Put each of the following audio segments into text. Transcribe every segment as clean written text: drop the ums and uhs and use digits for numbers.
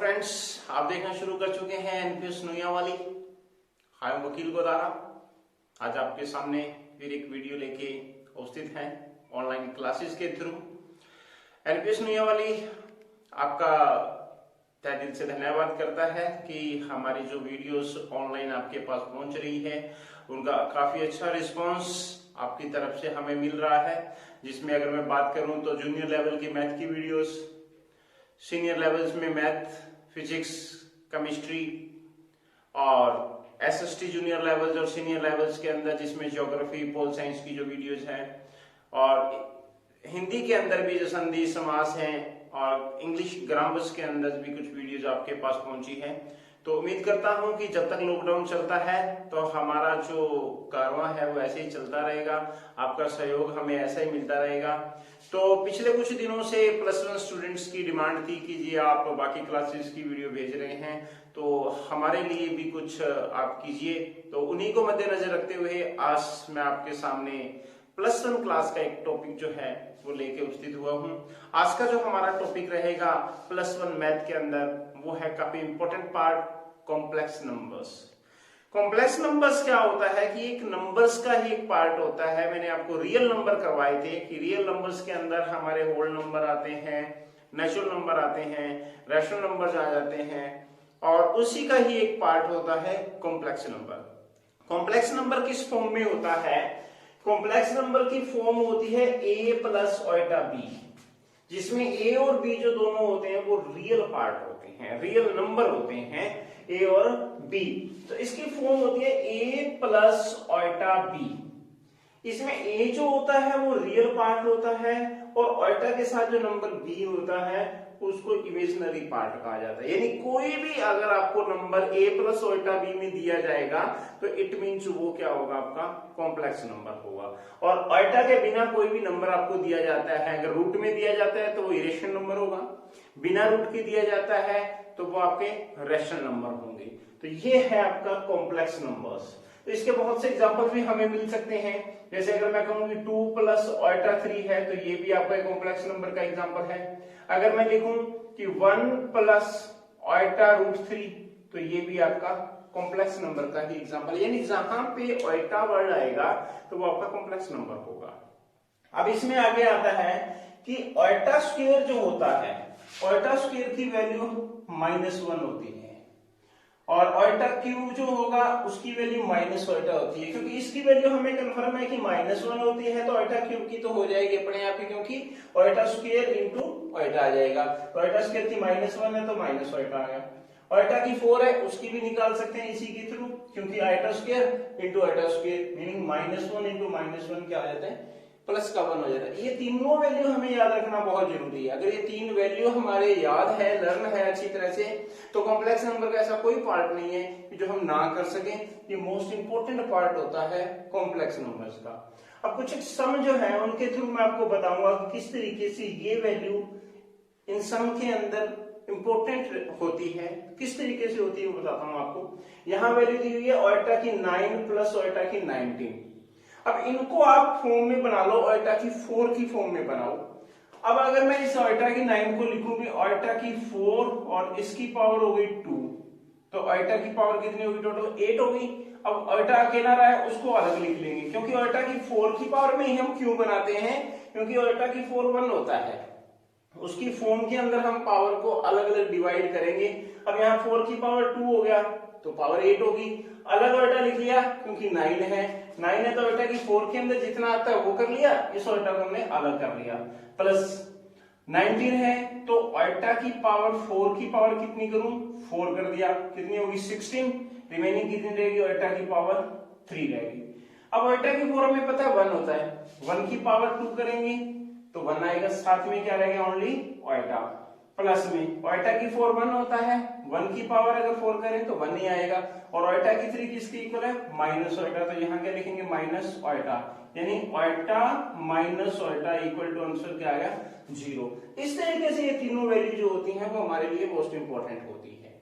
Friends, आप देखना शुरू कर चुके हैं एनपीएस नोया वाली। हाय वकील गोदारा। आज आपके सामने फिर एक वीडियो लेके उपस्थित हैं ऑनलाइन क्लासेस के थ्रू। एनपीएस नोया वाली आपका तहे दिल से धन्यवाद करता है कि हमारी जो वीडियोस ऑनलाइन आपके पास पहुंच रही है उनका काफी अच्छा रिस्पांस आपकी तरफ से हमें मिल रहा है। जिसमें अगर मैं बात करूं तो जूनियर लेवल की मैथ की वीडियोस, सीनियर लेवल्स में मैथ, फिजिक्स, केमिस्ट्री और एसएसटी जूनियर लेवल्स और सीनियर लेवल्स के अंदर जिसमें ज्योग्राफी, पोल साइंस की जो वीडियोस हैं, और हिंदी के अंदर भी जो संधि समास हैं और इंग्लिश ग्रामर्स के अंदर भी कुछ वीडियोस आपके पास पहुंची हैं। तो उम्मीद करता हूं कि जब तक लॉकडाउन चलता है तो हमारा जो कारवां है वो ऐसे ही चलता रहेगा, आपका सहयोग हमें ऐसा ही मिलता रहेगा। तो पिछले कुछ दिनों से +1 स्टूडेंट्स की डिमांड थी कि जी आप बाकी क्लासेस की वीडियो भेज रहे हैं तो हमारे लिए भी कुछ आप कीजिए। तो उन्हीं को मद्देनजर रखते हुए आज मैं आपके सामने +1 क्लास का एक टॉपिक जो है वो लेके उपस्थित हुआ हूँ। आज का जो हमारा टॉपिक रहेगा +1 मैथ के अंदर वो है काफी important part, complex numbers. Complex numbers क्या होता है कि एक नंबर्स का ही एक पार्ट होता है। मैंने आपको रियल नंबर करवाए थे कि रियल नंबर्स के अंदर हमारे होल नंबर आते हैं, नेचुरल नंबर आते हैं, रैशनल नंबर्स आ जाते हैं, और उसी का ही एक पार्ट होता है कॉम्प्लेक्स नंबर। कॉम्प्लेक्स नंबर किस फॉर्म में होता है? कॉम्प्लेक्स नंबर की फॉर्म होती है a + β, जिसमें a और b जो दोनों होते हैं वो रियल पार्ट होते हैं, रियल नंबर होते हैं a और b। तो इसकी फॉर्म होती है a + β। इसमें a जो होता है वो रियल पार्ट होता है और ऑयटा के साथ जो नंबर b होता है उसको इमेजिनरी पार्ट कहा जाता है। यानी कोई भी अगर आपको नंबर a + β में दिया जाएगा तो इट मीन्स वो क्या होगा, आपका कॉम्प्लेक्स नंबर होगा। और ऑयटा के बिना कोई भी नंबर आपको दिया जाता है, अगर रूट में दिया जाता है तो वो इरेशनल नंबर होगा, बिना रूट के दिया जाता है तो वो आपके रेशनल नंबर होंगे। तो ये है आपका कॉम्प्लेक्स नंबर्स। तो इसके बहुत से एग्जांपल भी हमें मिल सकते हैं। जैसे अगर मैं कहूं कि 2 + β3 है तो ये भी आपका एक कॉम्प्लेक्स नंबर का एग्जांपल है। अगर मैं लिखूं कि 1 + β√3 तो ये भी आपका कॉम्प्लेक्स नंबर का ही एग्जांपल। यानी जहां पे ऑयटा वर्ड आएगा तो वो आपका कॉम्प्लेक्स नंबर होगा। अब इसमें आगे आता है कि ऑयटा स्क्वायर जो होता है, ऑयटा स्क्वायर की वैल्यू -1 होती है और ऑयटा क्यूब जो होगा उसकी वैल्यू -ऑयटा होती है। क्योंकि इसकी वैल्यू हमें कंफर्म है कि -1 होती है तो ऑयटा क्यूब की तो हो जाएगी अपने आप ही, क्योंकि ऑयटा स्क्वायर इनटू ऑयटा आ जाएगा। तो ऑयटा स्क्वायर की -1 है तो -ऑयटा आ गया। ऑयटा की 4 है उसकी भी निकाल सकते हैं इसी के थ्रू, क्योंकि iota square into iota square meaning -1 into -1 क्या आ जाता है, +1 हो जाता है। ये तीनों वैल्यू हमें याद रखना बहुत जरूरी है। अगर ये 3 वैल्यू हमारे याद है, लर्न है अच्छी तरह से, तो कॉम्प्लेक्स नंबर का ऐसा कोई पार्ट नहीं है कि जो हम ना कर सकें। ये मोस्ट इंपोर्टेंट पार्ट होता है कॉम्प्लेक्स नंबर्स का। अब कुछ सम जो है उनके थ्रू मैं आपको बताऊंगा कि किस तरीके से ये वैल्यू इन सम के अंदर इंपॉर्टेंट होती है, किस तरीके से होती है वो बताता हूं आपको। यहां वैल्यू दी हुई है ऑयटा की 9 + ऑयटा की 19। अब इनको आप फॉर्म में बना लो, ऑयटा की 4 की फॉर्म में बनाओ। अब अगर मैं इस ऑयटा की 9 को लिखूंगी ऑयटा की 4 और इसकी पावर हो गई 2, तो ऑयटा की पावर कितनी होगी, टोटल 8 होगी। अब ऑयटा अकेला रहा है उसको अलग लिख लेंगे, क्योंकि ऑयटा की 4 की पावर में ही हम क्यों बनाते हैं, क्योंकि ऑयटा की 4 1 होता है, उसकी फॉर्म के अंदर हम पावर को अलग अलग डिवाइड करेंगे। अब यहाँ 4 की पावर 2 हो गया तो पावर 8 होगी। अलग ऑयटा लिख लिया क्योंकि 9 है तो ऑयटा की 4 के अंदर जितना आता है वो कर लिया, इस ऑयटा को हमने अलग कर लिया। प्लस 19 है तो ऑयटा की पावर 4 की पावर कितनी करूं, 4 कर दिया, कितनी होगी 16। रिमेनिंग कितनी रहेगी, ऑयटा की पावर 3 रहेगी। अब ऑयटा की 4 हमें पता है 1 होता है, 1 की पावर 2 करेंगे तो 1 आएगा, साथ में क्या रहेगा ओनली ऑयटा। प्लस में ऑयटा की 4 1 होता है, 1 की पावर अगर 4 करें तो 1 ही आएगा, और ऑयटा की 3 किसके इक्वल है, -ऑयटा। तो यहाँ क्या लिखेंगे, -ऑयटा, यानी iota -iota equal to answer क्या आएगा 0। इस तरीके से ये तीनों वैल्यू जो होती हैं वो हमारे लिए मोस्ट इंपॉर्टेंट होती है।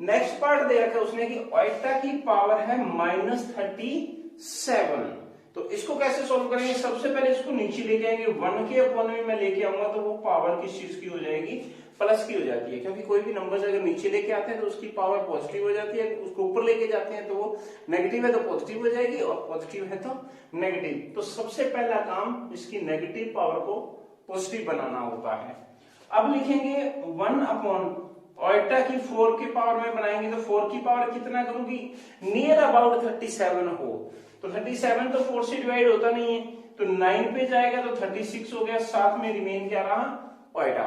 नेक्स्ट पार्ट दे रखा है उसने कि ऑयटा की पावर है -37। तो इसको कैसे सॉल्व करेंगे, सबसे पहले इसको नीचे लेके आएंगे, 1 के अपॉन में मैं लेके आऊंगा तो वो पावर किस चीज की हो जाएगी, प्लस की हो जाती है, क्योंकि कोई भी नंबर अगर नीचे लेके आते हैं तो उसकी पावर पॉजिटिव हो जाती है, उसको ऊपर लेके जाते हैं तो वो नेगेटिव है तो पॉजिटिव हो जाएगी और पॉजिटिव है तो नेगेटिव। तो सबसे पहला काम इसकी नेगेटिव पावर को पॉजिटिव बनाना होता है। अब लिखेंगे 1 अपॉन ऑयटा की 4 की पावर में बनाएंगे तो 4 की पावर कितना करूंगी, नियर अबाउट 37 हो, तो 37 तो 4 से डिवाइड होता नहीं है, तो 9 पे जाएगा तो 36 हो गया, साथ में रिमेन क्या रहा, ऑयटा।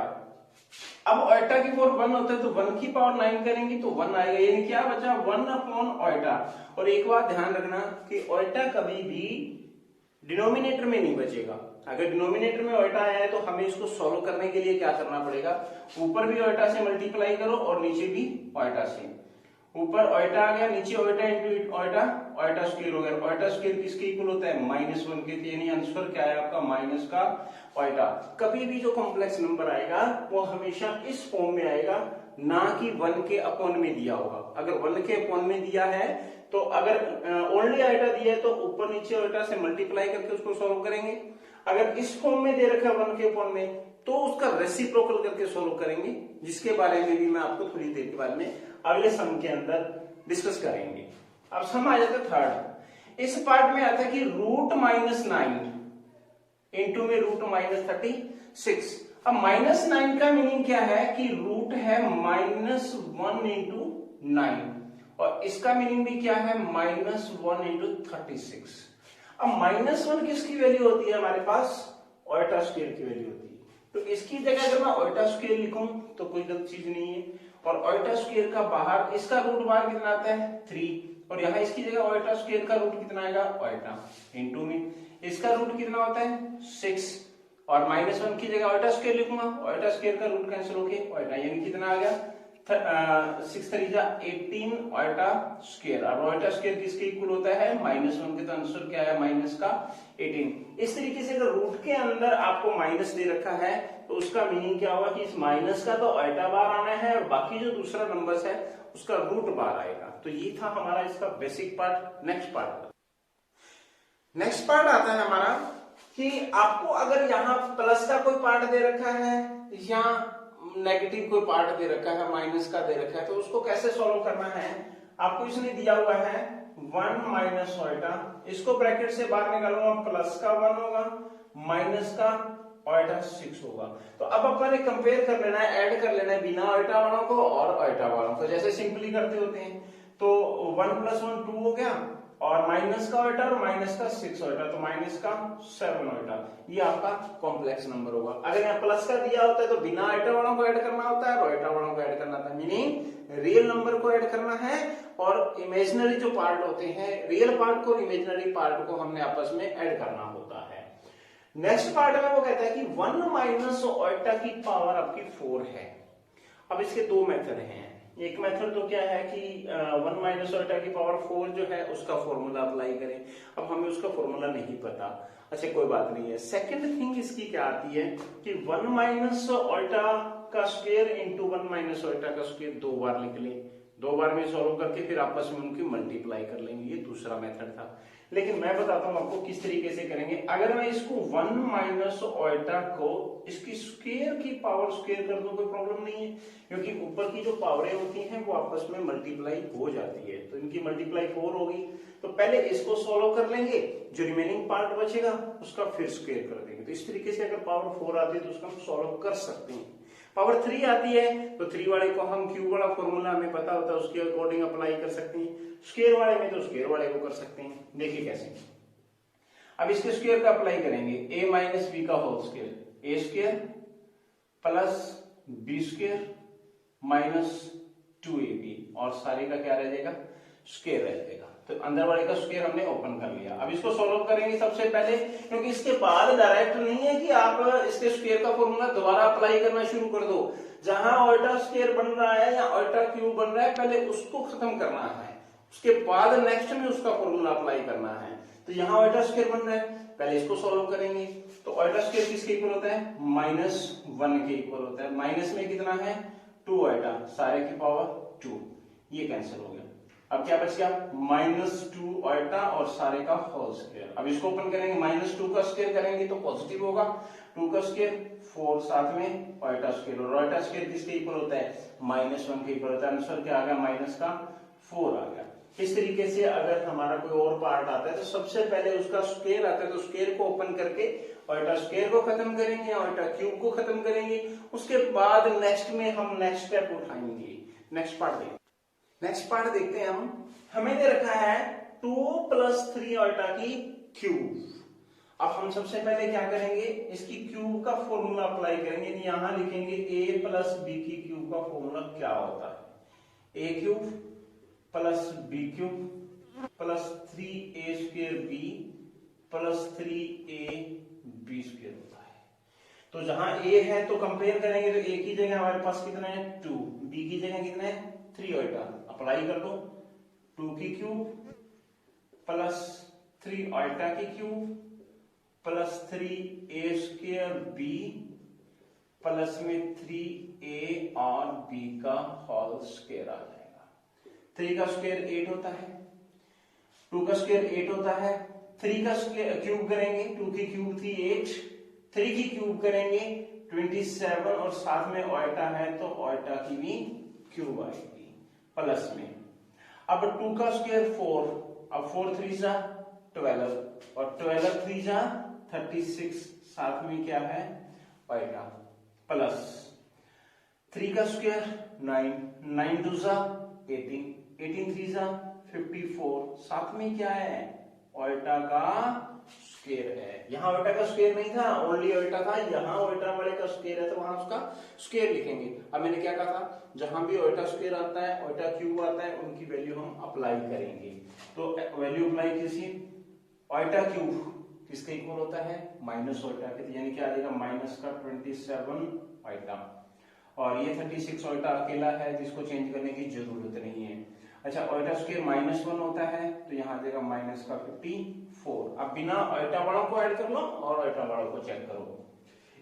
अब ऑयटा की 4 1 होता है तो 1 की पावर 9 करेंगे तो 1 आएगा, यानी क्या बचा 1 अपॉन ऑयटा। और एक बात ध्यान रखना कि ऑयटा कभी भी डिनोमिनेटर में नहीं बचेगा। अगर डिनोमिनेटर में ऑयटा आया है तो हमें इसको सॉल्व करने के लिए क्या करना पड़ेगा, ऊपर भी ऑयटा से मल्टीप्लाई करो और नीचे भी ऑयटा से। ऊपर ऑयटा आ गया, नीचे iota into iota, iota square हो गया। ऑयटा स्क्वायर किसके इक्वल होता है, -1 के, यानी आंसर क्या है आपका माइनस का ऑयटा। कभी भी जो कॉम्प्लेक्स नंबर आएगा वो हमेशा इस फॉर्म में आएगा, ना कि 1 के अपॉन में दिया होगा। अगर 1 के अपॉन में दिया है तो अगर ओनली ऑयटा दिया है तो ऊपर नीचे ऑयटा से मल्टीप्लाई करके उसको सॉल्व करेंगे। अगर इस फॉर्म में दे रखा है 1 के अपॉन में तो उसका रेसिप्रोकल करके सॉल्व करेंगे, जिसके बारे में भी मैं आपको थोड़ी देर के बाद में अगले सम के अंदर डिस्कस करेंगे। अब सम आ जाता है थर्ड। इस पार्ट में आता है कि √-9 इंटू में √-36। अब -9 का मीनिंग क्या है कि रूट है -1 इंटू 9 और इसका मीनिंग भी क्या है -1 इंटू 36। अब -1 किसकी वैल्यू होती है हमारे पास, ऑयटा स्क्वायर की वैल्यू होती है। तो इसकी जगह अगर मैं ऑयटा स्क्वायर लिखूं तो कोई गलत चीज नहीं है, और ऑयटा स्क्वायर का बाहर इसका रूट बाहर कितना आता है 3, और यहाँ इसकी जगह ऑयटा स्क्वायर का रूट कितना आएगा ऑयटा, इंटू में इसका रूट कितना होता है 6, और -1 की जगह ऑयटा स्क्वायर लिखूंगा, ऑयटा स्क्वायर का रूट कैंसिल होके ऑयटा, यानी कितना आ गया 6 3 जा 18 ऑयटा स्क्वायर। और ऑयटा स्क्वायर किसके इक्वल होता है -1 के, तो आंसर क्या है माइनस का 18। इस तरीके से अगर रूट के अंदर आपको माइनस दे रखा है तो उसका मीनिंग क्या होगा कि इस माइनस का तो ऑयटा बार आना है और बाकी जो दूसरा नंबर है उसका रूट बार आएगा। तो ये था हमारा इसका बेसिक पार्ट। नेक्स्ट पार्ट आता है हमारा कि आपको अगर यहाँ प्लस का कोई पार्ट दे रखा है या नेगेटिव कोई पार्ट दे रखा है, माइनस का दे रखा है, तो उसको कैसे सॉल्व करना है। आपको इसने दिया हुआ है 1 माइनस ऑयटा, इसको ब्रैकेट से बाहर निकालूंगा, प्लस का 1 होगा, माइनस का ऑयटा 6 होगा। तो अब अपन कंपेयर कर लेना है, ऐड कर लेना है बिना ऑयटा वालों को और ऑयटा वालों को, जैसे सिंपली करते होते हैं। तो 1 + 1 2 हो गया, और माइनस का ऑयटा और माइनस का 6 ऑयटा, तो माइनस का 7 ऑयटा, ये आपका कॉम्प्लेक्स नंबर होगा। अगर यहाँ प्लस का दिया होता है तो बिना ऑयटा वालों को ऐड करना होता है और ऑयटा वालों को ऐड करना होता है, मीनिंग रियल नंबर को ऐड करना है और इमेजिनरी जो पार्ट होते हैं, रियल पार्ट को और इमेजिनरी पार्ट को हमने आपस में ऐड करना होता है। नेक्स्ट पार्ट में वो कहता है कि 1 माइनस ऑयटा की पावर आपकी 4 है। अब इसके दो मेथड हैं। एक मेथड तो क्या है कि 1 माइनस ऑयटा की पावर 4 जो है उसका फॉर्मूला अप्लाई करें। अब हमें उसका फॉर्मूला नहीं पता, अच्छा कोई बात नहीं है। सेकंड थिंग इसकी क्या आती है कि 1 माइनस ऑयटा का स्क्वायर इंटू 1 माइनस ऑयटा का स्क्वायर 2 बार लिख लें, 2 बार में सॉल्व करके फिर आपस में उनकी मल्टीप्लाई कर लेंगे, ये दूसरा मेथड था। लेकिन मैं बताता हूं आपको किस तरीके से करेंगे। अगर मैं इसको 1 माइनस ऑयटा को इसकी स्क्वायर की पावर स्क्वायर कर दूं कोई प्रॉब्लम नहीं है, क्योंकि ऊपर की जो पावरें होती हैं वो आपस में मल्टीप्लाई हो जाती है, तो इनकी मल्टीप्लाई 4 होगी। तो पहले इसको सॉल्व कर लेंगे, जो रिमेनिंग पार्ट बचेगा उसका फिर स्क्वायर कर देंगे। तो इस तरीके से अगर पावर 4 आती है तो उसका हम सॉल्व कर सकते हैं। पावर 3 आती है तो 3 वाले को हम क्यूब वाला फॉर्मूला हमें पता होता है उसके अकॉर्डिंग अप्लाई कर सकते हैं, स्क्वायर वाले में तो स्क्वायर वाले को कर सकते हैं। देखिए कैसे, अब इसके स्क्वायर का अप्लाई करेंगे, a माइनस बी का whole square, A square plus B square minus 2ab, और सारे का क्या रह जाएगा स्क्वायर रह जाएगा। तो अंदर वाले का स्क्वायर हमने ओपन कर लिया। अब इसको सॉल्व करेंगे सबसे पहले, क्योंकि इसके बाद डायरेक्ट नहीं है कि आप इसके स्क्वायर का फॉर्मूला दोबारा अप्लाई करना शुरू कर दो। जहां ऑयटा स्क्वायर बन रहा है या ऑयटा क्यूब बन रहा है पहले उसको खत्म करना है, उसके बाद नेक्स्ट में उसका फॉर्मूला अप्लाई करना है। तो यहाँ ऑयटा स्क्वायर बन रहा है, पहले इसको सॉल्व करेंगे। तो ऑयटा स्क्वायर किसके इक्वल होता है -1 के इक्वल होता है। माइनस में कितना है 2 ऑयटा, सारे की पावर 2, ये कैंसिल हो गया। अब क्या बच गया -2 ऑयटा और सारे का होल स्क्वायर। अब इसको ओपन करेंगे, -2 का स्क्वायर करेंगे तो पॉजिटिव होगा, 2 का स्क्वायर 4 साथ में ऑयटा स्क्वायर, और ऑयटा स्क्वायर किसके इक्वल होता है -1 के इक्वल होता है। आंसर क्या आ गया -4 आ गया। इस तरीके से अगर हमारा कोई और पार्ट आता है तो सबसे पहले उसका स्क्वायर आता है तो स्क्वायर को ओपन करके ऑयटा स्क्वायर को खत्म करेंगे, ऑयटा क्यूब को खत्म करेंगे, उसके बाद नेक्स्ट में हम नेक्स्ट स्टेप उठाएंगे। नेक्स्ट पार्ट देखते हैं हम। हमें दे रखा है 2 + 3 ऑयटा की क्यूब। अब हम सबसे पहले क्या करेंगे, इसकी क्यूब का फॉर्मूला अप्लाई करेंगे। यहां लिखेंगे a + b की क्यूब का फॉर्मूला क्या होता है, a³ + b³ + 3a² b + 3ab² होता है। तो जहां a है तो कंपेयर करेंगे तो a की जगह हमारे पास कितना है 2, b की जगह कितना है 3 ऑयटा। अप्लाई कर दो, 2 की क्यूब + 3 ऑयटा की क्यूब + 3a² b प्लस में 3a और b का होल स्क्वायर आ जाएगा। 3 का स्क्वायर 8 होता है, 2 का स्क्वायर 8 होता है, 3 का स्क्वायर क्यूब करेंगे, 2 की क्यूब थी 8, 3 की क्यूब करेंगे 27 और साथ में ऑयटा है तो ऑयटा की भी क्यूब आएगी प्लस में। अब 2 का स्क्वायर 4, अब 4 3 जा 12 और 12 3 जा 36, साथ में क्या है ऑयटा, प्लस 3 का स्क्वायर 9, 9 2 जा 18, 18 3 जा 54, साथ में क्या है ऑयटा का स्क्वायर है। यहां ऑयटा का स्क्वायर नहीं था, ओनली ऑयटा था, यहां ऑयटा वाले का स्क्वायर है तो वहां उसका स्क्वायर लिखेंगे। अब मैंने क्या कहा था, जहां भी ऑयटा स्क्वायर आता है ऑयटा क्यूब आता है उनकी वैल्यू हम अप्लाई करेंगे। तो वैल्यू अप्लाई कीजिए, ऑयटा क्यूब किसके इक्वल होता है माइनस ऑयटा के, यानी क्या आ जाएगा -27 ऑयटा, और ये 36 ऑयटा अकेला है जिसको चेंज करने की जरूरत नहीं है। अच्छा, ऑयटा स्क्वायर -1 होता है तो यहाँ आ जाएगा -54। अब बिना ऑयटा वालों को ऐड कर लो और ऑयटा वालों को चेक करो,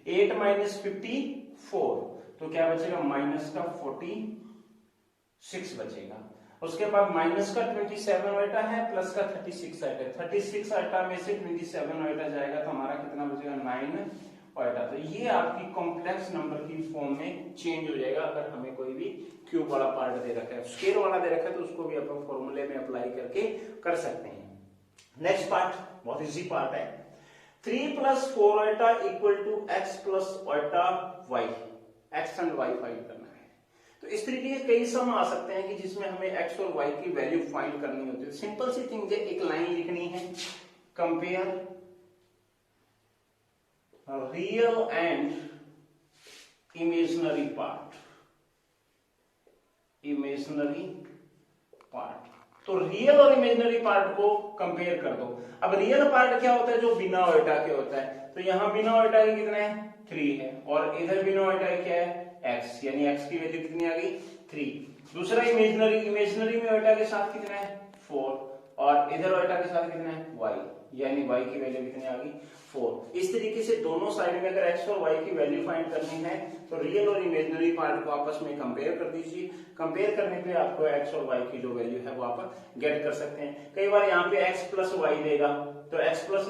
8 - 54 तो क्या बचेगा -46 बचेगा। उसके बाद माइनस का 27 ऑयटा है प्लस का 36 ऑयटा है, 36 ऑयटा में से 27 ऑयटा जाएगा तो हमारा कितना बचेगा 9 ऑयटा। तो ये आपकी कॉम्प्लेक्स नंबर की फॉर्म में चेंज हो जाएगा अगर हमें कोई भी क्यूब वाला पार्ट दे रखा है, स्क्वायर वाला दे रखा है तो उसको भी अपन फॉर्मूले में अप्लाई करके कर सकते हैं। नेक्स्ट पार्ट बहुत इजी पार्ट है, 3 + 4 iota = x + iota y, x and y find करना है। तो इस तरीके के कई सम आ सकते हैं कि जिसमें हमें x और y की वैल्यू फाइंड करनी होती है। सिंपल सी थिंग है, एक लाइन लिखनी है, compare real and imaginary part, imaginary part. तो रियल और इमेजिनरी पार्ट को कंपेयर कर दो। अब रियल पार्ट क्या होता है, जो बिना ऑयटा के होता है, तो यहां बिना ऑयटा के कितना है 3 है, और इधर बिना ऑयटा के क्या है x, यानी x की वैल्यू कितनी आ गई 3। दूसरा इमेजिनरी, इमेजिनरी में ऑयटा के साथ कितना है 4, और इधर ऑयटा के साथ कितना है y, यानी y की वैल्यू कितनी आ गई 4। इस तरीके से दोनों साइड में अगर x और y की वैल्यू फाइंड करनी है तो रियल और इमेजिनरी पार्ट को आपस में कंपेयर कर दीजिए। कंपेयर करने पे आपको x और y की जो वैल्यू है वो आप गेट कर सकते हैं। कई बार यहाँ पे x + y देगा तो x + y =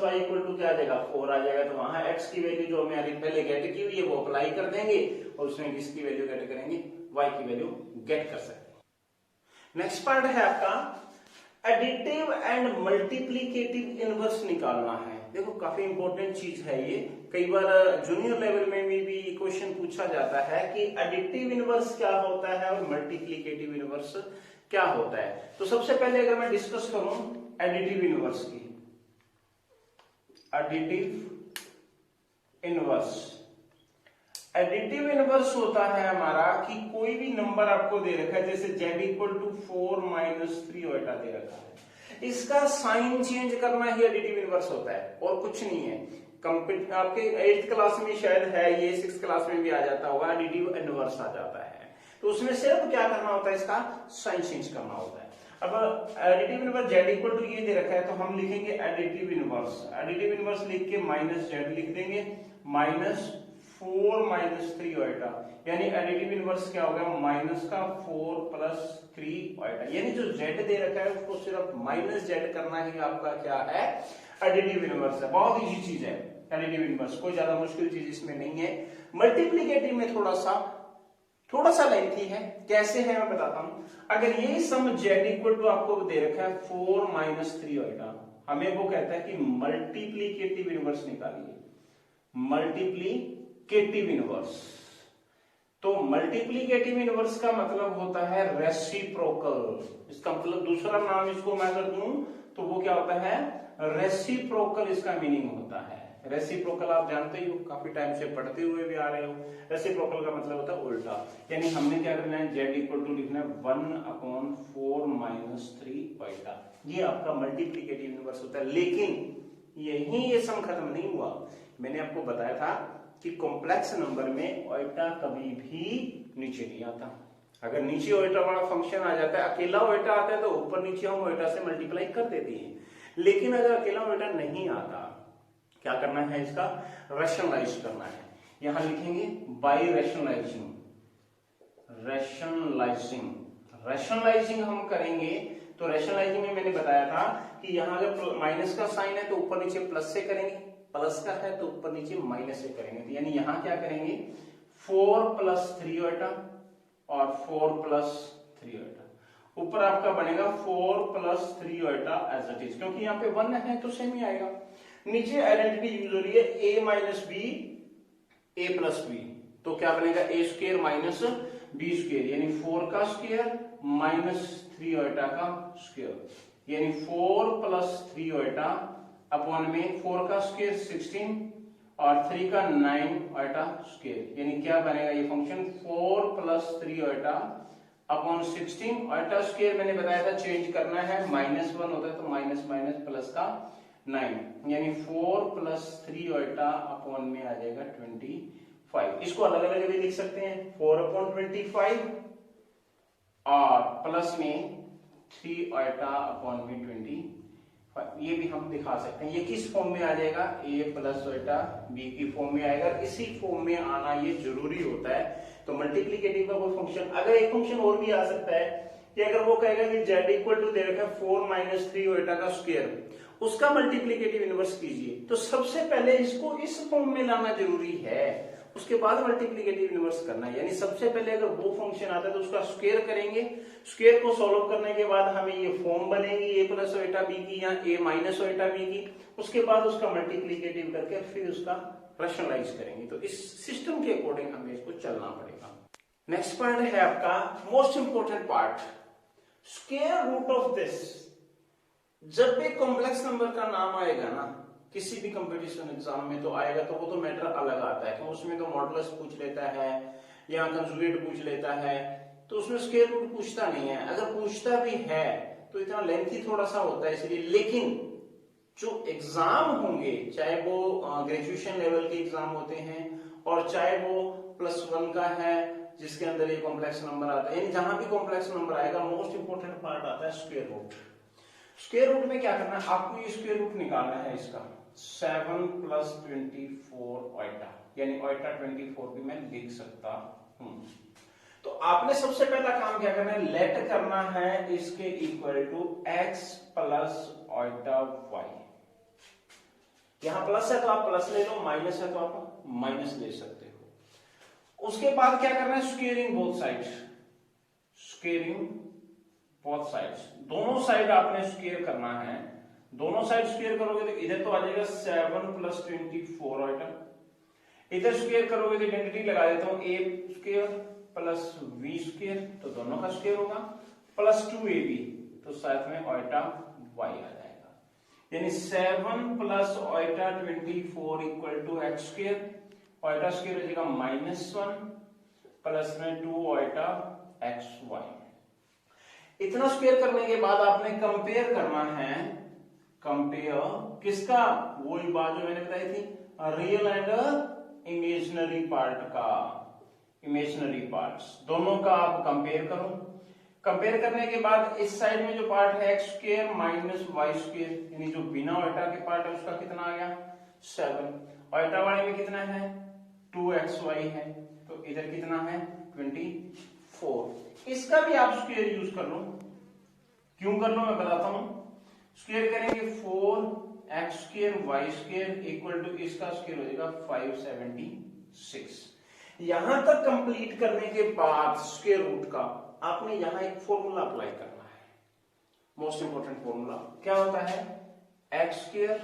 क्या आ जाएगा 4 आ जाएगा, तो वहां x की वैल्यू जो हमने पहले गेट की हुई है वो अप्लाई कर देंगे और उसमें किसकी वैल्यू गेट करेंगे y की वैल्यू गेट कर सकते हैं। नेक्स्ट पार्ट है आपका एडिटिव एंड मल्टीप्लिकेटिव इनवर्स निकालना है। देखो काफी इंपॉर्टेंट चीज है ये, कई बार जूनियर लेवल में भी क्वेश्चन पूछा जाता है कि एडिटिव इनवर्स क्या होता है और मल्टीप्लिकेटिव इनवर्स क्या होता है। तो सबसे पहले अगर मैं डिस्कस करूं एडिटिव इनवर्स की, एडिटिव इनवर्स, एडिटिव इनवर्स होता है हमारा कि कोई भी नंबर आपको दे रखा है, जैसे z = 4 - 3 ऑयटा दे रखा है, इसका साइन चेंज करना ही एडिटिव इनवर्स होता है और कुछ नहीं है। आपके 8th क्लास में शायद है ये, 6th क्लास में भी आ जाता होगा, एडिटिव इनवर्स आ जाता है। तो उसमें सिर्फ क्या करना होता है, इसका साइन चेंज करना होता है। अब एडिटिव इनवर्स z = ये दे रखा है तो हम लिखेंगे एडिटिव इनवर्स, एडिटिव इनवर्स लिख के -z लिख देंगे, 4 माइनस 3 ऑइटा, यानी एडिटिव इनवर्स क्या हो गया, माइनस का 4 प्लस 3 ऑइटा, यानी जो z दे रखा है उसको सिर्फ माइनस z करना ही आपका क्या है, एडिटिव इनवर्स है। बहुत इजी चीज है एडिटिव इनवर्स, कोई ज्यादा मुश्किल चीज इसमें नहीं है। मल्टीप्लीकेटिव में थोड़ा सा लेंथी है। कैसे है मैं बताता हूं। अगर ये सम z इक्वल टू आपको दे रखा है 4 माइनस 3 ऑइटा, हमें वो कहता है कि मल्टीप्लीकेटिव इनवर्स निकालिए, मल्टीप्लीकेटिव इनवर्स। तो मल्टीप्लीकेटिव इनवर्स का मतलब होता है रेसिप्रोकल। इसका मतलब दूसरा नाम इसको मैं अगर दूं तो वो क्या होता है, रेसिप्रोकल इसका मीनिंग होता है। रेसिप्रोकल आप जानते ही हो, काफी टाइम से पढ़ते हुए भी आ रहे हो। रेसिप्रोकल का मतलब होता है उल्टा, यानी हमने क्या करना है, z इक्वल टू लिखना है 1/4 माइनस 3 ऑइटा, ये आपका मल्टीप्लीकेटिव इनवर्स होता है। लेकिन यही ये सम खत्म नहीं हुआ। मैंने आपको बताया था कि कॉम्प्लेक्स नंबर में ऑइटा कभी भी नीचे नहीं आता। अगर नीचे ऑइटा वाला फंक्शन आ जाता है, अकेला ऑइटा आता है तो ऊपर नीचे हम ऑइटा से मल्टीप्लाई कर देते हैं। लेकिन अगर अकेला ऑइटा नहीं आता, क्या करना है, इसका रैशनलाइज करना है। यहां लिखेंगे बाय रैशनलाइजिंग, रैशनलाइजिंग हम करेंगे। तो रैशनलाइजिंग में मैंने बताया था कि यहां अगर माइनस का साइन है तो ऊपर नीचे प्लस से करेंगे, प्लस का है तो ऊपर नीचे माइनस से करेंगे। तो यानी यहां क्या करेंगे, 4 प्लस 3 ऑइटा और 4 प्लस 3 ऑइटा, ऊपर आपका बनेगा 4 प्लस 3 ऑइटा एज इट इज, क्योंकि यहाँ पे 1 है तो सेम ही आएगा। नीचे आइडेंटिटी यूज हो रही है a minus b a plus b, तो क्या बनेगा a square minus b square, यानी 4 का स्क्वायर माइनस 3 ऑइटा का स्क्वायर, यानी 4 प्लस 3 ऑइटा अपॉन में 4 का स्क्वायर 16 और 3 का 9 ऑइटा स्क्वायर, यानी क्या बनेगा ये फंक्शन 4 प्लस 3 ऑइटा अपॉन 16 ऑइटा स्क्वायर। मैंने बताया था चेंज करना है, -1 होता है तो माइनस माइनस प्लस का 9, यानी 4 प्लस 3 ऑइटा अपॉन में आ जाएगा 25। इसको अलग अलग भी लिख सकते हैं, 4/25 और प्लस में 3 ऑइटा अपॉन में 25, ये भी हम दिखा सकते हैं। ये किस फॉर्म में आ जाएगा, a प्लस ऑइटा b की फॉर्म में आएगा। इसी फॉर्म में आना ये जरूरी होता है। तो मल्टीप्लीकेटिव का कोई फंक्शन, अगर एक फंक्शन और भी आ सकता है कि अगर वो कहेगा कि z इक्वल टू दे रखा है 4 माइनस 3 ऑइटा का स्क्वायर, उसका मल्टीप्लीकेटिव इनवर्स कीजिए, तो सबसे पहले इसको इस फॉर्म में लाना जरूरी है, उसके बाद मल्टीप्लीकेटिव इनवर्स करना है। यानी सबसे पहले अगर वो फंक्शन आता है तो उसका स्क्वायर करेंगे, स्क्वायर को सॉल्व करने के बाद हमें ये फॉर्म बनेगी a प्लस ऑइटा b की या a माइनस ऑइटा b की, उसके बाद उसका मल्टीप्लीकेटिव करके फिर उसका रैशनलाइज करेंगे। तो इस सिस्टम के अकॉर्डिंग हमें इसको चलना पड़ेगा। नेक्स्ट पॉइंट है आपका most important part, square root of this. जब भी कॉम्प्लेक्स नंबर का नाम आएगा ना किसी भी कंपटीशन एग्जाम में तो आएगा, तो वो तो मैटर अलग आता है, तो उसमें तो मॉडुलस पूछ लेता है या कंजुगेट पूछ लेता है, तो उसमें स्क्वायर रूट पूछता नहीं है। अगर पूछता भी है तो इतना लेंथी थोड़ा सा होता है इसलिए। लेकिन जो एग्जाम होंगे, चाहे वो ग्रेजुएशन लेवल के एग्जाम होते हैं और चाहे वो +1 का है जिसके अंदर ये कॉम्प्लेक्स नंबर आता है, यानी जहां भी कॉम्प्लेक्स नंबर आएगा मोस्ट इंपोर्टेंट पार्ट आता है स्क्वायर रूट। स्क्वायर रूट में क्या करना है, आपको ये स्क्वायर रूट निकालना है इसका 7 प्लस 24 ऑइटा, यानी ऑइटा 24 भी मैं लिख सकता हूं। तो आपने सबसे पहला काम क्या करना है, लेट करना है इसके equal to x plus iota y। यहां प्लस है तो आप प्लस ले लो, माइनस है तो आप माइनस ले सकते हो। उसके बाद क्या करना है, squaring both sides, squaring both sides, दोनों साइड आपने स्क्वायर करना है। दोनों साइड स्क्वायर करोगे तो इधर तो आ जाएगा 7 प्लस 24 ऑइटा, इधर स्क्वायर करोगे तो आइडेंटिटी लगा देता हूं a square plus v square, तो दोनों का स्क्वायर होगा, प्लस 2ab, तो साथ में ऑइटा y आ जाएगा, यानी 7 plus iota 24 equal to x square, iota square हो जाएगा -1 प्लस में 2 ऑइटा xy। इतना स्क्वायर करने के बाद आपने कंपेयर करना है, कंपेयर किसका, वही बात जो मैंने बताई थी, रियल एंड इमेजिनरी पार्ट का, इमेजिनरी पार्ट्स दोनों का आप कंपेयर करो। कंपेयर करने के बाद इस साइड में जो पार्ट है x square minus y square, यानी जो बिना ऑइटा के पार्ट है उसका कितना आ गया 7, ऑइटा वाले में कितना है 2 2xy है, तो इधर कितना है 24। इसका भी आप स्क्वायर यूज कर लो। क्यों कर लो मैं बताता हूं। स्क्वायर करेंगे 4x² y² इक्वल टू इसका स्क्वायर हो जाएगा 576। यहां तक कंप्लीट करने के बाद स्क्वायर रूट का आपने यहां एक फॉर्मूला अप्लाई करना है, मोस्ट इंपोर्टेंट फॉर्मूला। क्या होता है, x²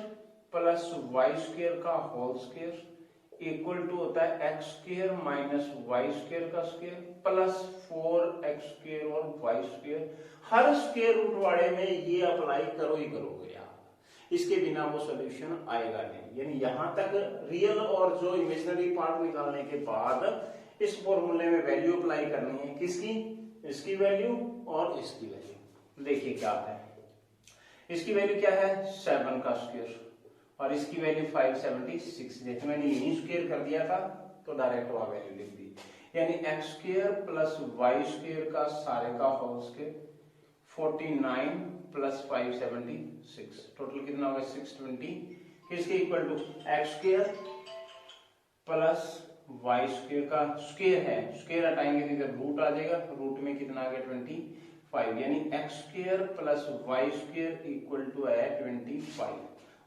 प्लस y² का होल स्क्वायर इक्वल टू होता है x² माइनस y² का स्क्वायर प्लस 4x² और y²। हर स्क्वायर रूट वाले में ये अप्लाई करो ही करोगे आप, इसके बिना वो सॉल्यूशन आएगा नहीं। यानी यहां तक रियल और जो इमेजिनरी पार्ट निकालने के बाद इस फॉर्मूले में वैल्यू अप्लाई करनी है, किसकी, इसकी वैल्यू और इसकी वैल्यू। देखिए क्या आता है, इसकी वैल्यू क्या है 7 का स्क्वायर और इसकी वैल्यू 576। जैसे मैंने यही स्क्वायर कर दिया था तो डायरेक्ट वहां वैल्यू लिख दी। यानी x² प्लस y² का सारे का होल स्क्वायर 49 प्लस 576, टोटल कितना होगा 620। इसके equal to x² plus y² का स्क्वायर है, स्क्वायर हटाएंगे तो इधर रूट आ जाएगा, रूट में कितना आ गया 25। यानी x² plus y² equal to है 25।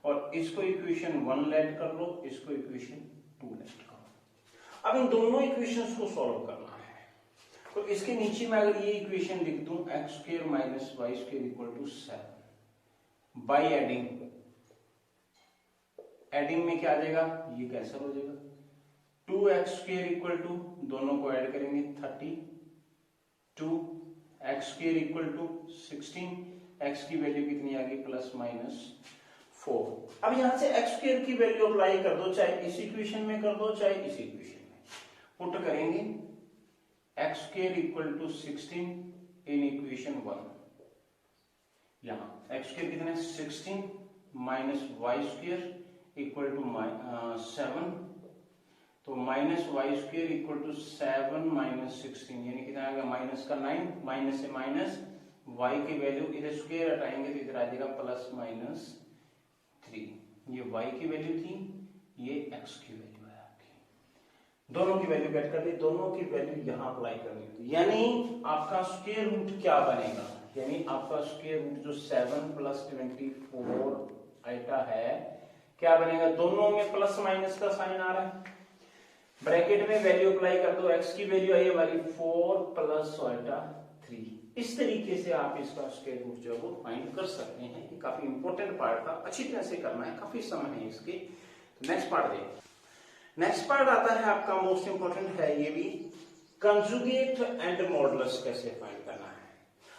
और इसको इक्वेशन 1 लेट कर लो, इसको इक्वेशन 2 लेट करो। अब इन दोनों इक्वेशंस को सॉल्व करना है, तो इसके नीचे में अगर ये इक्वेशन लिख दूं x² minus y² equal to 7 by adding, adding में क्या आ जाएगा, ये कैंसिल हो जाएगा। 2x² इक्वल टू, दोनों को ऐड करेंगे 32, x² इक्वल टू 16, x की वैल्यू कितनी आ गई प्लस माइनस 4। अब यहां से x² की वैल्यू अप्लाई कर दो, चाहे इस इक्वेशन में कर दो चाहे इस इक्वेशन में। पुट करेंगे x² equal to 16 in equation 1। यहां x² कितना है 16 माइनस y² इक्वल टू 7, तो minus y² equal to 7 minus 16 यानी कितना आएगा माइनस का 9, माइनस से माइनस y की वैल्यू इधर स्क्वायर हटाएंगे तो इधर आ जाएगा प्लस माइनस 3। ये y की वैल्यू थी, ये x की वैल्यू है आपकी। दोनों की वैल्यू गेट कर ली, दोनों की वैल्यू यहां अप्लाई करनी होती। यानी आपका स्क्वायर रूट क्या बनेगा, यानी आपका स्क्वायर रूट जो 7 प्लस 24 आइटा है क्या बनेगा, दोनों में प्लस माइनस का साइन आ रहा है। ब्रैकेट में वैल्यू अप्लाई कर दो, x की वैल्यू आई हमारी 4 प्लस आइटा 3। इस तरीके से आप इसका स्क्वायर रूट जो है वो फाइंड कर सकते हैं। ये काफी इंपॉर्टेंट पार्ट था, अच्छी तरह से करना है, काफी समय है इसके। तो नेक्स्ट पार्ट देखिए। नेक्स्ट पार्ट आता है आपका मोस्ट इंपॉर्टेंट है ये भी, कंजुगेट एंड मॉडुलस कैसे फाइंड करना है।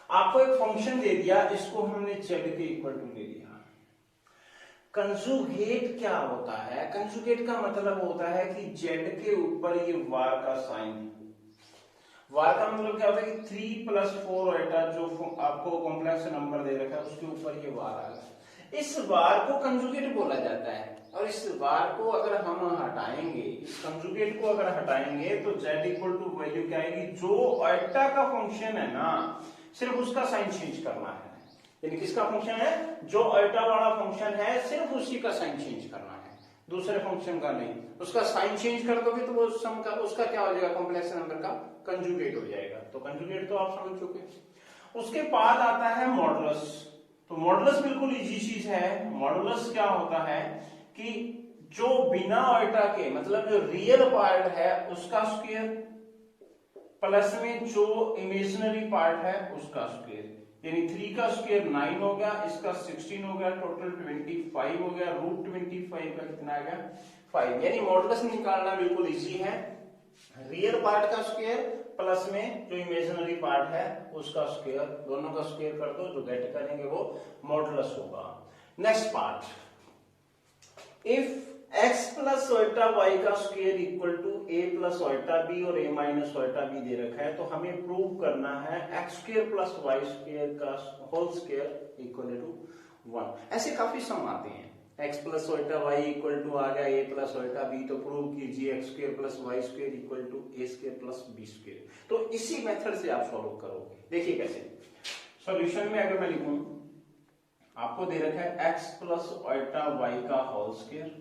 आपको एक फंक्शन दे दिया, इसको हमने z के इक्वल टू ले लिया। कंजुगेट क्या होता है, कंजुगेट का मतलब होता है कि z के ऊपर ये वार का साइन है। वार का मतलब क्या होता है कि 3 प्लस 4 आइटा जो आपको कॉम्प्लेक्स नंबर दे रखा है उसके ऊपर ये वार आ गया, इस वार को कंजुगेट बोला जाता है। और इस वार को अगर हम हटाएंगे, इस कंजुगेट को अगर हटाएंगे तो z इक्वल टू वैल्यू क्या आएगी, जो आइटा का फंक्शन है ना सिर्फ उसका साइन चेंज करना है। यानी किसका फंक्शन है, जो आइटा वाला फंक्शन है सिर्फ उसी का साइन चेंज करना है, दूसरे फंक्शन का नहीं। उसका साइन चेंज कर दोगे तो वो सम का उसका क्या हो जाएगा, कॉम्प्लेक्स नंबर का कंजुगेट हो जाएगा। तो कंजुगेट तो आप समझ चुके। उसके बाद आता है मॉडुलस। तो मॉडुलस बिल्कुल इजी चीज है। मॉडुलस क्या होता है कि जो बिना आइटा के मतलब जो रियल पार्ट है उसका स्क्वायर प्लस में जो इमेजिनरी पार्ट है उसका स्क्वायर। यानी 3 का स्क्वायर 9 हो गया, इसका 16 हो गया, टोटल 25 हो गया, रूट 25 का कितना आ गया 5। यानी मॉडुलस निकालना बिल्कुल इजी है। रियल पार्ट का स्क्वायर प्लस में जो इमेजिनरी पार्ट है उसका स्क्वायर, दोनों का स्क्वायर कर दो, जो गेट करेंगे वो मॉडुलस होगा। Next part, if x plus iota y का square equal to a plus iota b और a माइनस आइटा b दे रखा है, तो हमें प्रूव करना है x square plus y square का होल स्क्वायर इक्वल टू 1। ऐसे काफी सम आते हैं, x plus iota y equal to आ गया a प्लस आइटा b, तो प्रूव कीजिए x square plus y square equal to a square plus b square. तो इसी मेथड से आप सॉल्व करोगे। देखिए कैसे, सॉल्यूशन में अगर मैं लिखूं, आपको दे रखा है x प्लस आइटा y का whole square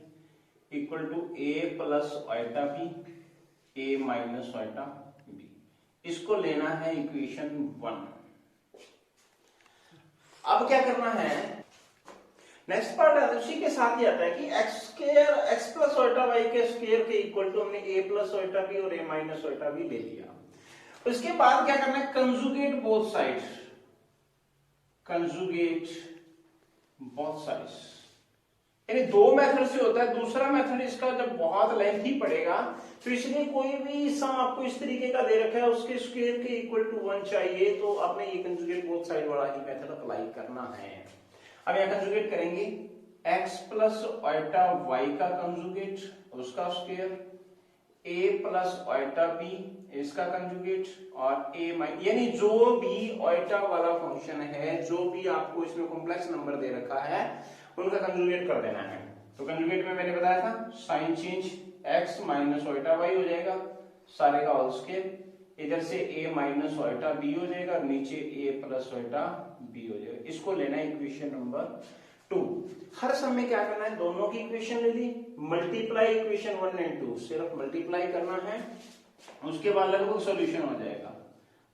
equal to a plus iota b a minus iota b. इसको लेना है इक्वेशन 1। अब क्या करना है, नेक्स्ट पार्ट उसी के साथ ही आता है कि एक्स प्लस ऑयटा वाई के स्क्वायर के इक्वल टू हमने ए प्लस ऑयटा बी और ए माइनस ऑयटा बी ले लिया। उसके बाद क्या करना है, conjugate both sides, conjugate both sides, यानी दो मेथड से होता है। दूसरा मेथड इसका जब बहुत लेंथी पड़ेगा तो इसलिए कोई भी सम आपको इस तरीके का दे रखा है उसके स्क्वायर के इक्वल टू 1 चाहिए, तो आपने ये कंजुगेट बोथ साइड वाला ही मेथड अप्लाई करना है। अब यहां कंजुगेट करेंगे x प्लस ऑयटा y का कंजुगेट उसका square, a plus iota b इसका कंजुगेट और a माइनस, यानी जो भी ऑयटा वाला फंक्शन है, जो भी आपको इसमें कॉम्प्लेक्स नंबर दे रखा है उनका कंजुगेट कर देना है। तो कंजुगेट में मैंने बताया था sign change x minus iota y हो जाएगा सारे का होल स्क्वायर, इधर से a माइनस ऑयटा b हो जाएगा, नीचे a प्लस ऑयटा b हो जाएगा। इसको लेना है इक्वेशन नंबर 2। हर समय क्या करना है, दोनों की इक्वेशन ले ली, मल्टीप्लाई इक्वेशन 1 एंड 2, सिर्फ मल्टीप्लाई करना है, उसके बाद लगभग सॉल्यूशन हो जाएगा।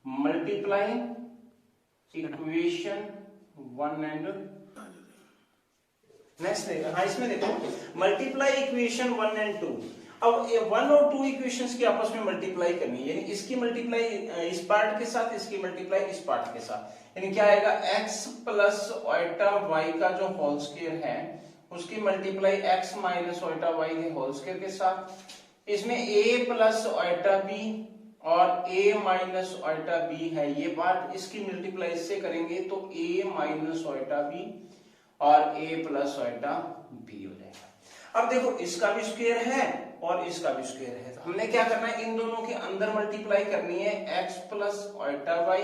मल्टीप्लाई इक्वेशन 1 एंड नेक्स्ट देखो, हाँ इसमें देखो मल्टीप्लाई इक्वेशन 1 एंड 2। अब 1 और 2 इक्वेशंस की आपस में मल्टीप्लाई करनी है, यानी इसकी मल्टीप्लाई इस पार्ट के साथ, इसकी मल्टीप्लाई इस पार्ट के साथ, यानी क्या आएगा x प्लस ऑयटा y का जो होल स्क्वायर है उसकी multiply x minus iota y के होल स्क्वायर के साथ। इसमें a प्लस ऑयटा b और a माइनस ऑयटा b है, ये पार्ट इसकी मल्टीप्लाई इससे करेंगे तो a माइनस ऑयटा b और a प्लस ऑयटा b हो जाएगा। अब देखो इसका भी स्क्वायर है और इसका भी स्क्वायर है, तो हमने क्या करना है, इन दोनों के अंदर मल्टीप्लाई करनी है, x plus iota y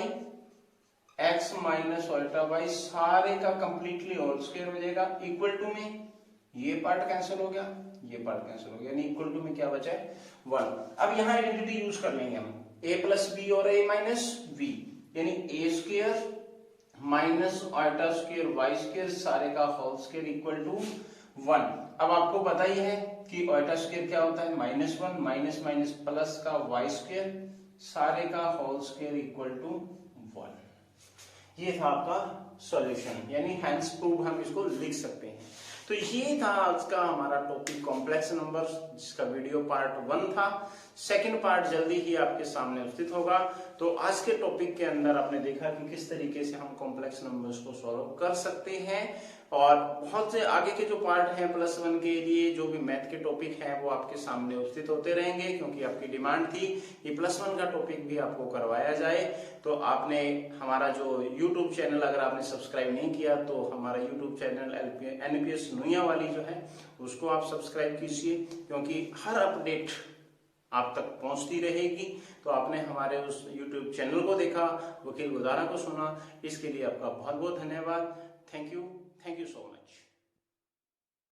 x minus iota y सारे का कंप्लीटली होल स्क्वायर हो जाएगा, इक्वल टू में ये पार्ट कैंसिल हो गया, ये पार्ट कैंसिल हो गया, यानी इक्वल टू में क्या बचा है 1। अब यहाँ आइडेंटिटी यूज कर लेंगे हम, a प्लस b और a माइनस b, यानी a square minus iota square y square सारे का होल स्क्वायर इक्वल टू 1। अब आपको पता ही है कि ऑयटा स्क्वायर क्या होता है, -1 माइनस माइनस प्लस का y स्क्वायर सारे का होल स्क्वायर इक्वल टू 1। ये था आपका सॉल्यूशन, यानी हैंस प्रूव हम इसको लिख सकते हैं। तो ये था आज का हमारा टॉपिक कॉम्प्लेक्स नंबर, जिसका वीडियो पार्ट 1 था। सेकंड पार्ट जल्दी ही आपके सामने उपस्थित होगा। तो आज के टॉपिक के अंदर आपने देखा कि किस तरीके से हम कॉम्प्लेक्स नंबर्स को सॉल्व कर सकते हैं, और बहुत से आगे के जो पार्ट हैं +1 के लिए जो भी मैथ के टॉपिक हैं वो आपके सामने उपस्थित होते रहेंगे, क्योंकि आपकी डिमांड थी ये +1 का टॉपिक भी आपको करवाया जाए। तो आपने हमारा जो YouTube चैनल अगर आपने सब्सक्राइब नहीं किया तो हमारा YouTube चैनल NPS नुइया वाली जो है उसको आप सब्सक्राइब कीजिए, क्योंकि हर अपडेट आप तक पहुंचती रहेगी। तो आपने हमारे उस YouTube चैनल को देखा, वकील गुदारा को सुना, इसके लिए आपका बहुत बहुत धन्यवाद। Thank you so much.